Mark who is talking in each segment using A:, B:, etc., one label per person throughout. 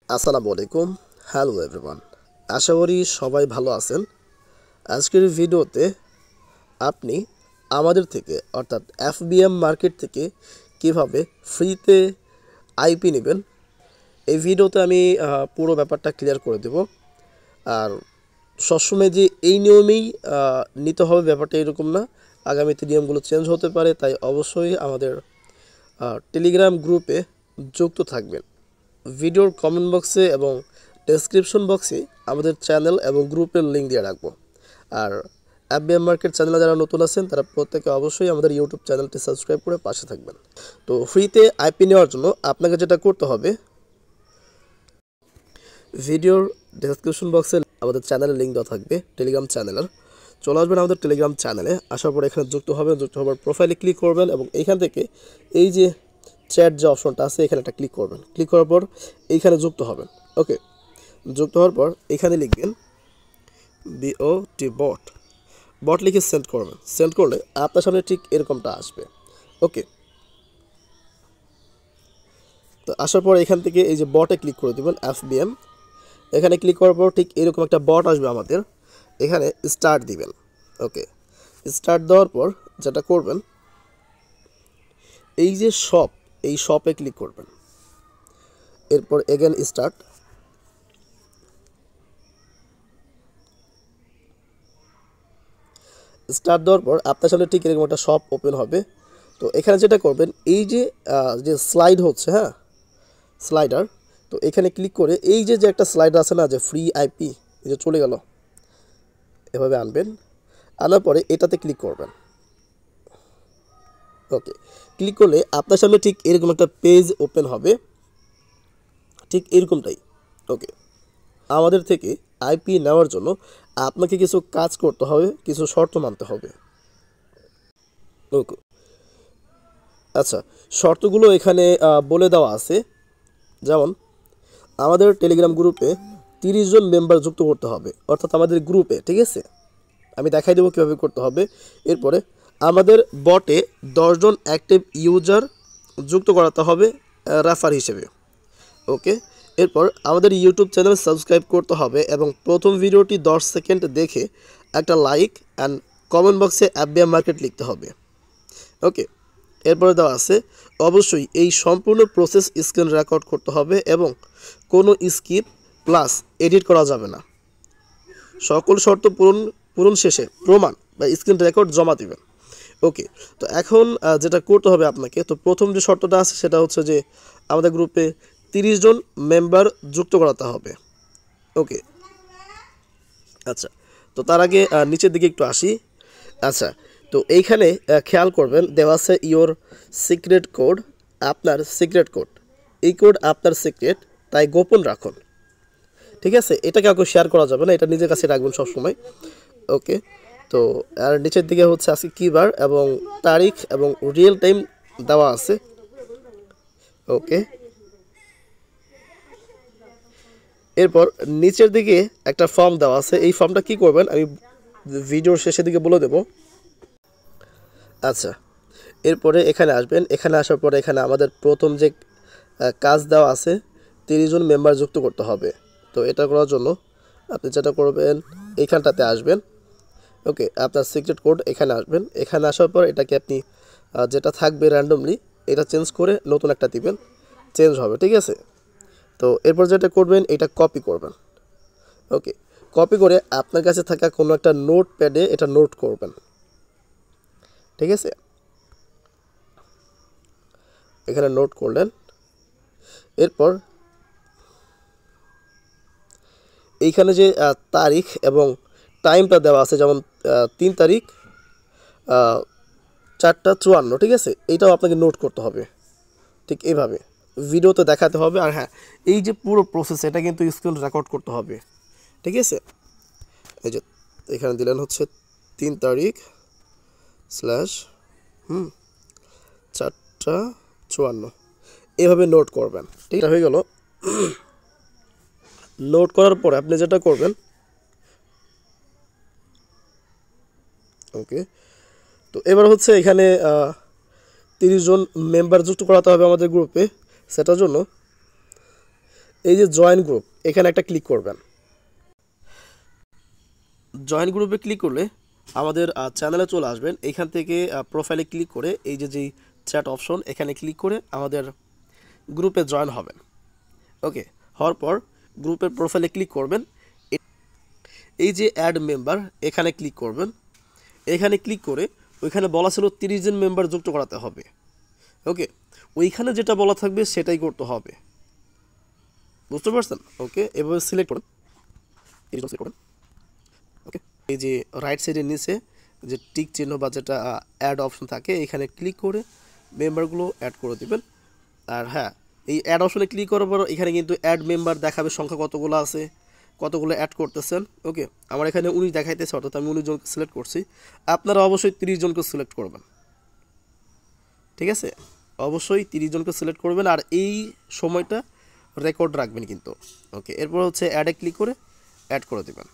A: আসসালামু আলাইকুম। Hello everyone, আশা করি সবাই ভালো আছেন। আজকের ভিডিওতে আপনি আমাদের থেকে অর্থাৎ এফবিএম মার্কেট থেকে কিভাবে ফ্রিতে আইপি নেবেন এই ভিডিওতে আমি পুরো ব্যাপারটা ক্লিয়ার করে দেব। আর সবসময় যে এই নিয়মেই নিতে হবে ব্যাপারটা এরকম না, আগামীতে নিয়মগুলো চেঞ্জ হতে পারে। তাই অবশ্যই আমাদের টেলিগ্রাম গ্রুপে যুক্ত থাকবেন। ভিডিওর কমেন্ট বক্সে এবং ডেসক্রিপশন বক্সে আমাদের চ্যানেল এবং গ্রুপের লিঙ্ক দিয়ে রাখবো। আর এফবিএম মার্কেট চ্যানেলে যারা নতুন আছেন তারা প্রত্যেকে অবশ্যই আমাদের ইউটিউব চ্যানেলটি সাবস্ক্রাইব করে পাশে থাকবেন। তো ফ্রিতে আইপি নেওয়ার জন্য আপনাকে যেটা করতে হবে, ভিডিওর ডেসক্রিপশন বক্সে আমাদের চ্যানেলের লিঙ্ক দেওয়া থাকবে, টেলিগ্রাম চ্যানেলের। চলে আসবেন আমাদের টেলিগ্রাম চ্যানেলে, আসার পর এখানে যুক্ত হবেন। যুক্ত হওয়ার প্রোফাইলে ক্লিক করবেন এবং এইখান থেকে এই যে চ্যাট যে অপশনটা আছে এখানে একটা ক্লিক করবেন। ক্লিক করার পর এইখানে যুক্ত হবেন। ওকে, যুক্ত হওয়ার পর এখানে লিখবেন বট বট লিখে সেন্ড করবেন। সেন্ড করলে আপনার সামনে ঠিক এরকমটা আসবে। ওকে, তো আসার পর এখান থেকে এই যে বটে ক্লিক করে দেবেন, এফবিএম। এখানে ক্লিক করার পর ঠিক এরকম একটা বট আসবে আমাদের, এখানে স্টার্ট দিবেন। ওকে, স্টার্ট দেওয়ার পর যেটা করবেন, এই যে শপ, এই শপে ক্লিক করবেন। এরপর এগেন স্টার্ট। স্টার্ট দেওয়ার পর আপনার সামনে ঠিক এরকম একটা শপ ওপেন হবে। তো এখানে যেটা করবেন, এই যে যে স্লাইড হচ্ছে, হ্যাঁ স্লাইডার, তো এখানে ক্লিক করে এই যে যে একটা স্লাইডার আছে না, যে ফ্রি আইপি, এই যে চলে গেল, এভাবে আনবেন। আনার পরে এটাতে ক্লিক করবেন। ওকে, ক্লিক করলে আপনার সামনে ঠিক এরকম একটা পেজ ওপেন হবে, ঠিক এরকমটাই। ওকে, আমাদের থেকে আইপি নেওয়ার জন্য আপনাকে কিছু কাজ করতে হবে, কিছু শর্ত মানতে হবে। ওকে, আচ্ছা, শর্তগুলো এখানে বলে দেওয়া আছে। যেমন আমাদের টেলিগ্রাম গ্রুপে 30 জন মেম্বার যুক্ত করতে হবে, অর্থাৎ আমাদের গ্রুপে, ঠিক আছে। আমি দেখাই দেবো কীভাবে করতে হবে। এরপরে আমাদের বটে 10 জন অ্যাক্টিভ ইউজার যুক্ত করাতে হবে রেফার হিসেবে। ওকে, এরপর আমাদের ইউটিউব চ্যানেল সাবস্ক্রাইব করতে হবে এবং প্রথম ভিডিওটি 10 সেকেন্ড দেখে একটা লাইক অ্যান্ড কমেন্ট বক্সে এফবিএম মার্কেট লিখতে হবে। ওকে, এরপরে দেওয়া আছে অবশ্যই এই সম্পূর্ণ প্রসেস স্ক্রিন রেকর্ড করতে হবে এবং কোনো স্কিপ প্লাস এডিট করা যাবে না। সকল শর্ত পূরণ শেষে প্রমাণ বা স্ক্রিন রেকর্ড জমা দেবেন। ওকে, তো এখন যেটা করতে হবে আপনাকে, তো প্রথম যে শর্তটা আছে সেটা হচ্ছে যে আমাদের গ্রুপে 30 জন মেম্বার যুক্ত করাতে হবে। ওকে, আচ্ছা, তো তার আগে নিচের দিকে একটু আসি। আচ্ছা, তো এইখানে খেয়াল করবেন দেওয়া আছে ইওর সিক্রেট কোড, আপনার সিক্রেট কোড। এই কোড আপনার সিক্রেট, তাই গোপন রাখুন, ঠিক আছে। এটা কাউকে শেয়ার করা যাবে না, এটা নিজের কাছে রাখবেন সবসময়। ওকে, তো আর নিচের দিকে হচ্ছে আজকে কী বার এবং তারিখ এবং রিয়েল টাইম দেওয়া আছে। ওকে, এরপর নিচের দিকে একটা ফর্ম দেওয়া আছে। এই ফর্মটা কি করবেন আমি ভিডিওর শেষের দিকে বলে দেব। আচ্ছা, এরপরে এখানে আসবেন। এখানে আসার পরে এখানে আমাদের প্রথম যে কাজ দেওয়া আছে, 30 জন মেম্বার যুক্ত করতে হবে। তো এটা করার জন্য আপনি যেটা করবেন, এইখানটাতে আসবেন। ওকে, আপনার সিক্রেট কোড এখানে আসবেন। এখানে আসার পর এটাকে আপনি যেটা থাকবে র্যান্ডমলি, এটা চেঞ্জ করে নতুন একটা দিবেন, চেঞ্জ হবে, ঠিক আছে। তো এরপর যেটা করবেন, এটা কপি করবেন। ওকে, কপি করে আপনার কাছে থাকা কোনো একটা নোট প্যাডে এটা নোট করবেন, ঠিক আছে। এখানে নোট করলেন। এরপর এইখানে যে তারিখ এবং টাইমটা দেওয়া আছে, যেমন 3 তারিখ 4:54, ঠিক আছে, এইটাও আপনাকে নোট করতে হবে ঠিক এইভাবে, ভিডিওতে দেখাতে হবে। আর হ্যাঁ, এই যে পুরো প্রসেস এটা কিন্তু স্ক্রিন রেকর্ড করতে হবে, ঠিক আছে। এই যে এখানে দিলেন হচ্ছে 3 তারিখ স্ল্যাশ 4:54, এভাবে নোট করবেন, ঠিক হয়ে গেল। নোট করার পরে আপনি যেটা করবেন, ওকে, তো এবার হচ্ছে এখানে 30 জন মেম্বার যুক্ত করাতে হবে আমাদের গ্রুপে। সেটার জন্য এই যে জয়েন গ্রুপ, এখানে একটা ক্লিক করবেন। জয়েন গ্রুপে ক্লিক করলে আমাদের চ্যানেলে চলে আসবেন। এখান থেকে প্রোফাইলে ক্লিক করে এই যে যেই চ্যাট অপশন, এখানে ক্লিক করে আমাদের গ্রুপে জয়েন হবেন। ওকে, হওয়ার পর গ্রুপের প্রোফাইলে ক্লিক করবেন। এই যে অ্যাড মেম্বার, এখানে ক্লিক করবেন। এখানে ক্লিক করে ওইখানে বলা ছিল 30 জন মেম্বার যুক্ত করাতে হবে। ওকে, ওইখানে যেটা বলা থাকবে সেটাই করতে হবে, বুঝতে পারছেন? ওকে, এভাবে সিলেক্ট করুন, ওকে। এই যে রাইট সাইডের নিচে যে টিক চিহ্ন বা যেটা অ্যাড অপশন থাকে, এখানে ক্লিক করে মেম্বারগুলো অ্যাড করে দিবেন। আর হ্যাঁ, এই অ্যাড অপশনে ক্লিক করার পর এখানে কিন্তু অ্যাড মেম্বার দেখাবে, সংখ্যা কতগুলো আছে, কতগুলো অ্যাড করতেছেন। ওকে, আমার এখানে 19 দেখাইতেছে, অর্থাৎ আমি 19 জনকে সিলেক্ট করছি। আপনারা অবশ্যই 30 জনকে সিলেক্ট করবেন, ঠিক আছে? অবশ্যই 30 জনকে সিলেক্ট করবেন, আর এই সময়টা রেকর্ড রাখবেন কিন্তু। ওকে, এরপর হচ্ছে অ্যাডে ক্লিক করে অ্যাড করে দেবেন।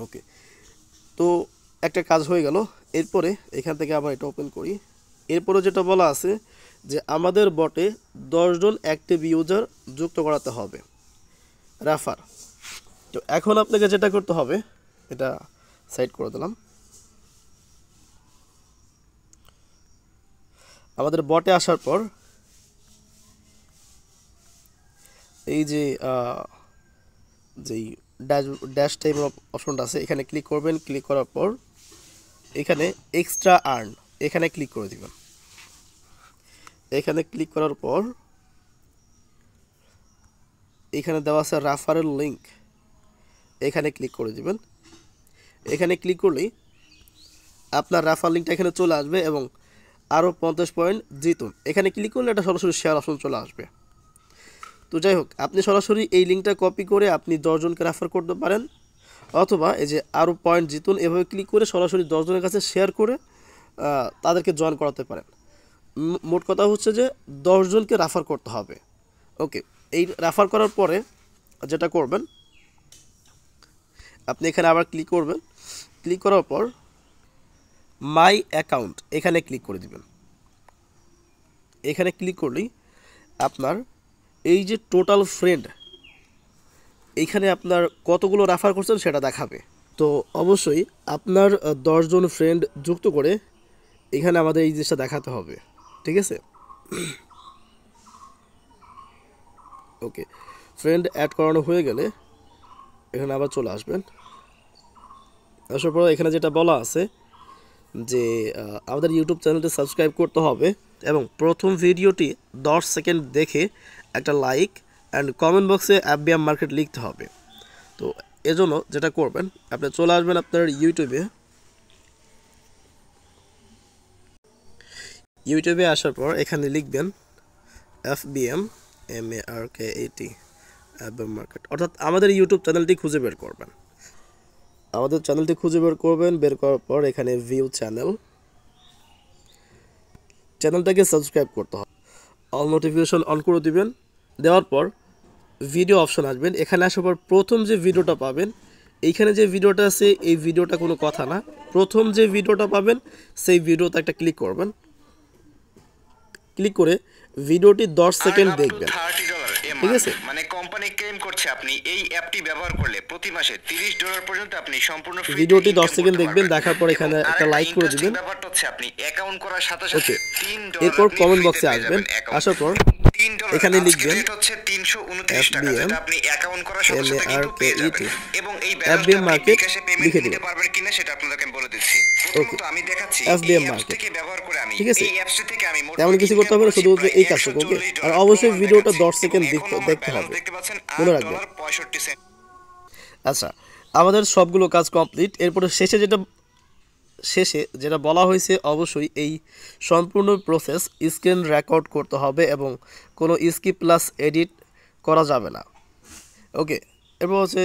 A: ওকে, তো একটা কাজ হয়ে গেল। এরপরে এখান থেকে আবার এটা ওপেন করি। এরপরে যেটা বলা আছে যে আমাদের বটে 10 জন অ্যাক্টিভ ইউজার যুক্ত করাতে হবে, রেফার। তো এখন আপনাকে যেটা করতে হবে, এটা সাইড করে দিলাম। আমাদের বটে আসার পর এই যে যেই ড্যাশ টাইপ অপশনটা আছে, এখানে ক্লিক করবেন। ক্লিক করার পর এখানে এক্সট্রা আর্ন, এখানে ক্লিক করে দিবেন। এখানে ক্লিক করার পর এখানে দেওয়া আছে রেফারেল লিঙ্ক, এখানে ক্লিক করে দিবেন। এখানে ক্লিক করলেই আপনার রেফার লিঙ্কটা এখানে চলে আসবে এবং আরও 50 পয়েন্ট জিতুন। এখানে ক্লিক করলে এটা সরাসরি শেয়ার অপশন চলে আসবে। তো যাই হোক, আপনি সরাসরি এই লিঙ্কটা কপি করে আপনি 10 জনকে রেফার করতে পারেন, অথবা এই যে আরও পয়েন্ট জিতুন, এভাবে ক্লিক করে সরাসরি 10 জনের কাছে শেয়ার করে তাদেরকে জয়েন করাতে পারেন। মোট কথা হচ্ছে যে 10 জনকে রেফার করতে হবে। ওকে, এই রেফার করার পরে যেটা করবেন, আপনি এখানে আবার ক্লিক করবেন। ক্লিক করার পর মাই অ্যাকাউন্ট, এখানে ক্লিক করে দিবেন। এখানে ক্লিক করলেই আপনার এই যে টোটাল ফ্রেন্ড, এইখানে আপনার কতগুলো রেফার করছেন সেটা দেখাবে। তো অবশ্যই আপনার 10 জন ফ্রেন্ড যুক্ত করে এখানে আমাদের এই জিনিসটা দেখাতে হবে, ঠিক আছে? ওকে, ফ্রেন্ড অ্যাড করানো হয়ে গেলে এখানে আবার চলে আসবেন। আসার পর এখানে যেটা বলা আছে যে আমাদের ইউটিউব চ্যানেলটি সাবস্ক্রাইব করতে হবে এবং প্রথম ভিডিওটি 10 সেকেন্ড দেখে একটা লাইক অ্যান্ড কমেন্ট বক্সে FBM মার্কেট লিখতে হবে। তো এজন্য যেটা করবেন, আপনি চলে আসবেন আপনার ইউটিউবে আসার পর এখানে লিখবেন FBM MARKET FBM মার্কেট, অর্থাৎ আমাদের ইউটিউব চ্যানেলটি খুঁজে বের করবেন। আমাদের চ্যানেলটি খুঁজে বের করবেন। বের করার পর এখানে ভিউ চ্যানেলটাকে সাবস্ক্রাইব করতে হবে, অল নোটিফিকেশন অন করে দিবেন। দেওয়ার পর ভিডিও অপশন আসবেন। এখানে আসার পর প্রথম যে ভিডিওটা পাবেন, এইখানে যে ভিডিওটা আছে এই ভিডিওটা কোনো কথা না, প্রথম যে ভিডিওটা পাবেন সেই ভিডিওতে একটা ক্লিক করবেন। ক্লিক করে ভিডিওটি 10 সেকেন্ড দেখবেন, ঠিক আছে?
B: মানে কোম্পানি ক্লেম করছে আপনি এই অ্যাপটি ব্যবহার করলে প্রতি মাসে $30 পর্যন্ত আপনি সম্পূর্ণ ফ্রি
A: ভিডিওটি 10 সেকেন্ড দেখবেন, দেখার পর এখানে একটা লাইক করে দিবেন।
B: ব্যাপারটা হচ্ছে আপনি অ্যাকাউন্ট করার সাথে সাথে $3
A: এরপর কমেন্ট বক্সে আসবেন। আসার পর এখানে লিখবেন
B: রেট হচ্ছে 329 টাকা, যেটা আপনি অ্যাকাউন্ট করার সাথে সাথে কিন্তু পেয়ে যাবেন। এবং এই
A: FBM মার্কেট
B: পেমেন্ট নিতে পারবেন কিনা সেটা আপনাদেরকে বলে দিচ্ছি। প্রথমত আমি দেখাচ্ছি
A: FBM
B: এই অ্যাপস
A: মার্কেট
B: থেকে ব্যবহার করে আমি
A: ঠিক আছে?
B: এই অ্যাপস থেকে আমি
A: তেমন কিছু করতে হবে না, শুধু এই কাজটুকু। ওকে, আর অবশ্যই ভিডিওটা 10 সেকেন্ড দেখতে হবে, মনে রাখবেন। আচ্ছা, আমাদের সবগুলো কাজ কমপ্লিট। এরপরে শেষে যেটা বলা হয়েছে, অবশ্যই এই সম্পূর্ণ প্রসেস স্ক্রিন রেকর্ড করতে হবে এবং কোনো স্কিপ প্লাস এডিট করা যাবে না। ওকে, এরপর হচ্ছে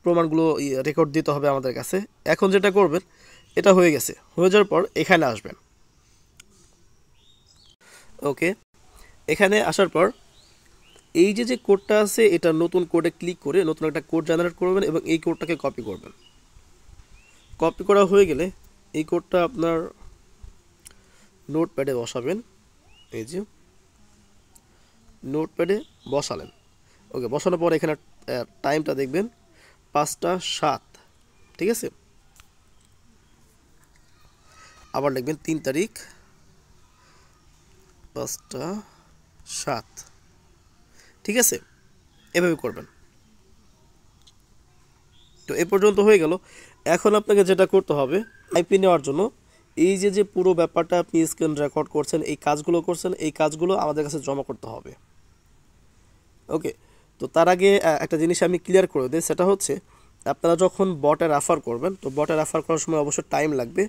A: প্রমাণগুলো রেকর্ড দিতে হবে আমাদের কাছে। এখন যেটা করবেন, এটা হয়ে গেছে। হয়ে যাওয়ার পর এখানে আসবেন। ওকে, এখানে আসার পর এই যে কোডটা আছে, এটা নতুন কোডে ক্লিক করে নতুন একটা কোড জেনারেট করবেন এবং এই কোডটাকে কপি করবেন। কপি করা হয়ে গেলে এই কোডটা আপনার নোটপ্যাডে বসাবেন। এই যে নোটপ্যাডে বসালেন। ওকে, বসানোর পর এখানে টাইমটা দেখবেন 5টা 7, ঠিক আছে। আবার লিখবেন 3 তারিখ 5টা 7, ঠিক আছে। এভাবে করবেন। তো এ পর্যন্ত হয়ে গেল। এখন আপনাকে যেটা করতে হবে আইপি নেওয়ার জন্য, এই যে পুরো ব্যাপারটা আপনি স্ক্রিন রেকর্ড করছেন, এই কাজগুলো করছেন, এই কাজগুলো আমাদের কাছে জমা করতে হবে। ওকে, তো তার আগে একটা জিনিস আমি ক্লিয়ার করে দিই, সেটা হচ্ছে আপনারা যখন বটে রেফার করবেন, তো বটে রেফার করার সময় অবশ্যই টাইম লাগবে।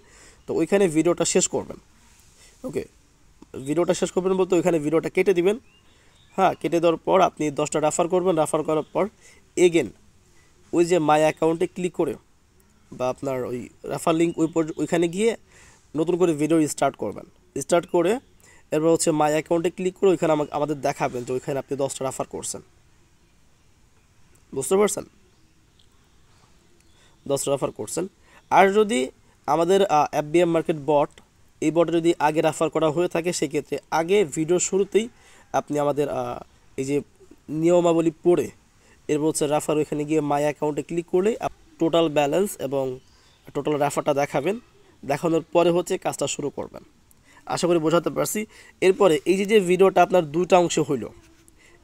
A: তো ওইখানে ভিডিওটা শেষ করবেন। ওকে, ভিডিওটা শেষ করবেন বলতে ওইখানে ভিডিওটা কেটে দিবেন। হ্যাঁ, কেটে দেওয়ার পর আপনি 10টা রেফার করবেন। রেফার করার পর এগেন ওই যে মাই অ্যাকাউন্টে ক্লিক করে বা আপনার ওই রেফার লিঙ্ক ওইখানে গিয়ে নতুন করে ভিডিও স্টার্ট করবেন। স্টার্ট করে এরপর হচ্ছে মাই অ্যাকাউন্টে ক্লিক করে ওইখানে আমাদের দেখাবেন যে ওইখানে আপনি 10টা রেফার করছেন। বুঝতে পারছেন? 10টা রেফার করছেন। আর যদি আমাদের এফবিএম মার্কেট বট, এই বটে যদি আগে রেফার করা হয়ে থাকে, সেক্ষেত্রে আগে ভিডিও শুরুতেই আপনি আমাদের এই যে নিয়মাবলী পড়ে এরপর হচ্ছে রেফার ওইখানে গিয়ে মাই অ্যাকাউন্টে ক্লিক করলে টোটাল ব্যালেন্স এবং টোটাল রেফারটা দেখাবেন। দেখানোর পরে হচ্ছে কাজটা শুরু করবেন। আশা করি বোঝাতে পারছি। এরপরে এই যে ভিডিওটা আপনার 2টা অংশ হইল,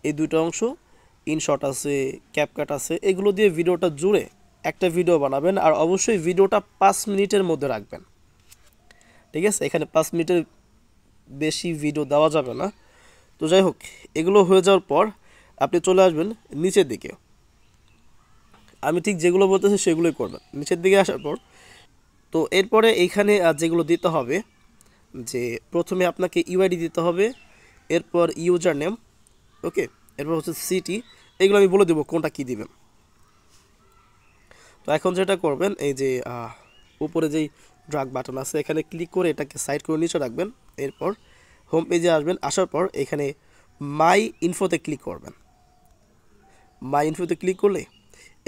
A: এই 2টা অংশ ইনশট আছে, ক্যাপকাট আছে, এগুলো দিয়ে ভিডিওটা জুড়ে একটা ভিডিও বানাবেন। আর অবশ্যই ভিডিওটা 5 মিনিটের মধ্যে রাখবেন, ঠিক আছে। এখানে 5 মিনিটের বেশি ভিডিও দেওয়া যাবে না। তো যাই হোক, এগুলো হয়ে যাওয়ার পর আপনি চলে আসবেন নিচের দিকে। আমি ঠিক যেগুলো বলতেছি সেগুলোই করবেন নিচের দিকে আসার পর। তো এরপরে এইখানে যেগুলো দিতে হবে, যে প্রথমে আপনাকে ইউআইডি দিতে হবে, এরপর ইউজার নেম, ওকে, এরপর হচ্ছে সিটি। এগুলো আমি বলে দেবো কোনটা কি দিবেন। তো এখন যেটা করবেন, এই যে উপরে যেই ড্রাগ বাটন আছে এখানে ক্লিক করে এটাকে সাইড করে নিচে রাখবেন। এরপর হোম পেজে আসবেন। আসার পর এখানে মাই ইনফোতে ক্লিক করবেন। মাই ইনফোতে ক্লিক করলে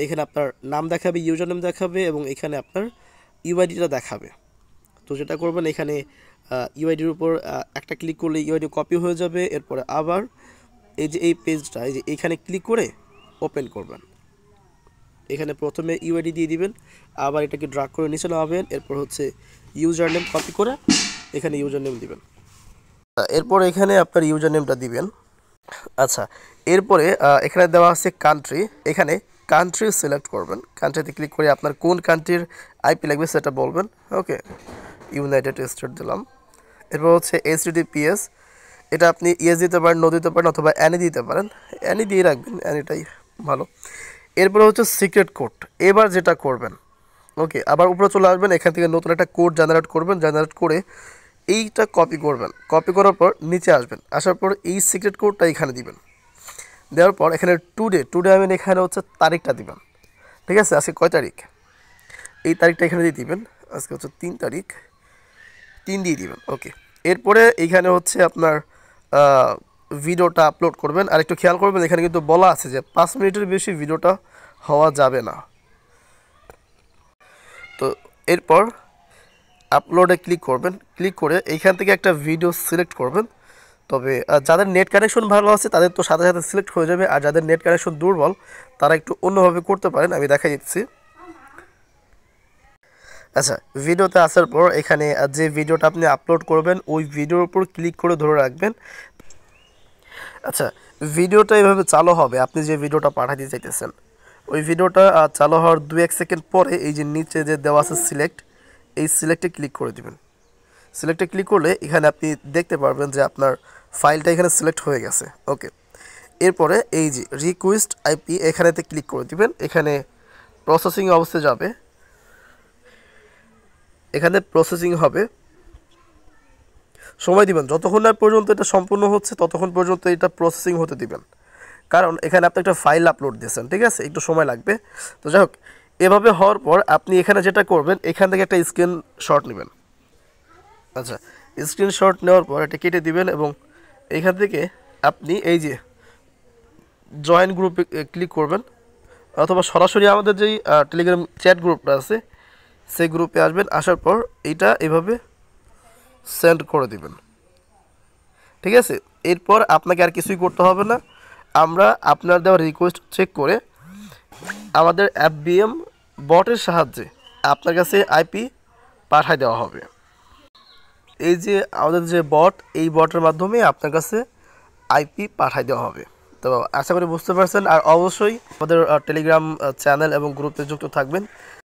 A: এখানে আপনার নাম দেখাবে, ইউজার নেম দেখাবে এবং এখানে আপনার ইউআইডিটা দেখাবে। তো যেটা করবেন, এখানে ইউআইডির উপর একটা ক্লিক করলে ইউআইডি কপি হয়ে যাবে। এরপরে আবার এই যে এই পেজটা, এই যে এইখানে ক্লিক করে ওপেন করবেন। এখানে প্রথমে ইউআইডি দিয়ে দিবেন, আবার এটাকে ড্রাগ করে নিচে নামাবেন। এরপর হচ্ছে ইউজার নেম কপি করে এখানে ইউজার নেম দিবেন। এরপর এখানে আপনার ইউজার নেমটা দিবেন। আচ্ছা, এরপরে এখানে দেওয়া আছে কান্ট্রি, এখানে কান্ট্রি সিলেক্ট করবেন। কান্ট্রিতে ক্লিক করে আপনার কোন কান্ট্রির আইপি লাগবে সেটা বলবেন। ওকে, ইউনাইটেড স্টেট দিলাম। এরপর হচ্ছে HTTPS, এটা আপনি ইয়েস দিতে পারেন, নো দিতে পারেন, অথবা অ্যানি দিতে পারেন। অ্যানি দিয়ে রাখবেন, অ্যানিটাই ভালো। এরপরে হচ্ছে সিক্রেট কোড। এবার যেটা করবেন, ওকে, আবার উপরে চলে আসবেন, এখান থেকে নতুন একটা কোড জেনারেট করবেন। জেনারেট করে এইটা কপি করবেন। কপি করার পর নিচে আসবেন। আসার পর এই সিক্রেট কোডটা এখানে দিবেন। দেওয়ার পর এখানে টুডে আমি এখানে হচ্ছে তারিখটা দিবেন, ঠিক আছে। আজকে কয় তারিখ, এই তারিখটা এখানে দিয়ে দিবেন। আজকে হচ্ছে 3 তারিখ, 3 দিয়ে দিবেন। ওকে, এরপরে এইখানে হচ্ছে আপনার ভিডিওটা আপলোড করবেন। আর একটু খেয়াল করবেন, এখানে কিন্তু বলা আছে যে 5 মিনিটের বেশি ভিডিওটা হওয়া যাবে না। তো এরপর আপলোডে ক্লিক করবেন। ক্লিক করে এইখান থেকে একটা ভিডিও সিলেক্ট করবেন। তবে যাদের নেট কানেকশন ভালো আছে তাদের তো সাথে সাথে সিলেক্ট হয়ে যাবে, আর যাদের নেট কানেকশন দুর্বল তারা একটু অন্যভাবে করতে পারেন, আমি দেখাই দিচ্ছি। আচ্ছা, ভিডিওতে আসার পর এখানে যে ভিডিওটা আপনি আপলোড করবেন ওই ভিডিওর উপর ক্লিক করে ধরে রাখবেন। আচ্ছা, ভিডিওটা এভাবে চালু হবে, আপনি যে ভিডিওটা পাঠাতে চাইতেছেন ওই ভিডিওটা চালু হওয়ার 2-1 সেকেন্ড পরে এই যে নিচে যে দেওয়া আছে সিলেক্ট, এই সিলেক্টে ক্লিক করে দিবেন। সিলেক্টে ক্লিক করলে এখানে আপনি দেখতে পারবেন যে আপনার ফাইলটা এখানে সিলেক্ট হয়ে গেছে। ওকে, এরপরে এই যে রিকোয়েস্ট আইপি এখানেতে ক্লিক করে দিবেন। এখানে প্রসেসিং অবস্থায় যাবে, এখানে প্রসেসিং হবে, সময় দিবেন। যতক্ষণ না পর্যন্ত এটা সম্পূর্ণ হচ্ছে ততক্ষণ পর্যন্ত এটা প্রসেসিং হতে দিবেন, কারণ এখানে আপনি একটা ফাইল আপলোড দিয়েছেন, ঠিক আছে, একটু সময় লাগবে। তো যাই হোক, এভাবে হওয়ার পর আপনি এখানে যেটা করবেন, এখান থেকে একটা স্ক্রিনশট নেবেন। আচ্ছা, স্ক্রিনশট নেওয়ার পর এটা কেটে দিবেন এবং এইখান থেকে আপনি এই যে জয়েন গ্রুপে ক্লিক করবেন, অথবা সরাসরি আমাদের যেই টেলিগ্রাম চ্যাট গ্রুপটা আছে সেই গ্রুপে আসবেন। আসার পর এইটা এভাবে সেন্ড করে দিবেন, ঠিক আছে। এরপর আপনাকে আর কিছুই করতে হবে না, আমরা আপনার দেওয়া রিকোয়েস্ট চেক করে আমাদের FBM বটের সাহায্যে আপনার কাছে আইপি পাঠিয়ে দেওয়া হবে। এই যে আমাদের যে বট, এই বটের মাধ্যমে আপনার কাছে আইপি পাঠিয়ে দেওয়া হবে। তো আশা করি বুঝতে পারছেন। আর অবশ্যই আমাদের টেলিগ্রাম চ্যানেল এবং গ্রুপে যুক্ত থাকবেন।